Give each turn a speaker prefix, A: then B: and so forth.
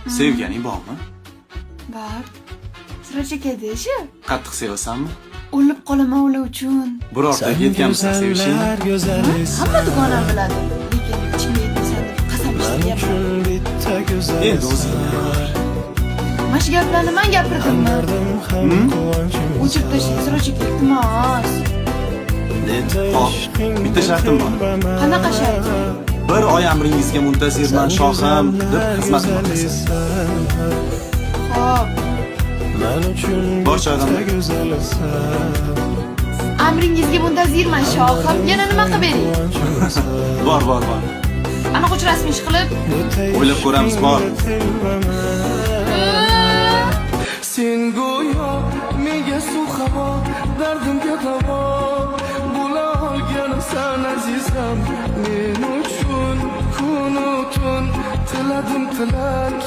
A: Sevganing bormi?
B: Bor. Sira chekadi shu.
A: Qattiq sevasanmi?
B: O'lib qolaman ular uchun.
A: Birorta yetganmisan sevishingni?
B: Hamma dugonam biladi. Lekin ichimda yetmasan deb qasam ichtiryapman.
A: Endi o'zingni.
B: Mana shu gaplarni men gapirdimmi? O'chirib tashlang, sira chekadi, iltimos.
A: Xo'p, bitta shartim bor.
B: Qanaqa shart?
A: Bir oy amringizga muntazirman shohim deb xizmat qilasiz.
B: Xo'p.
A: Bosh odamlar.
B: Amringizga muntazirman shohim. Yana nima qilib bering?
A: Bor.
B: Ana qo'ch rasmiy ish qilib.
A: O'ylab ko'ramiz, bor.
C: Sen go'yo menga suv havo, dardimga davo bo'la olgansan azizam. Men uchun kun-u tun tiladim tilak.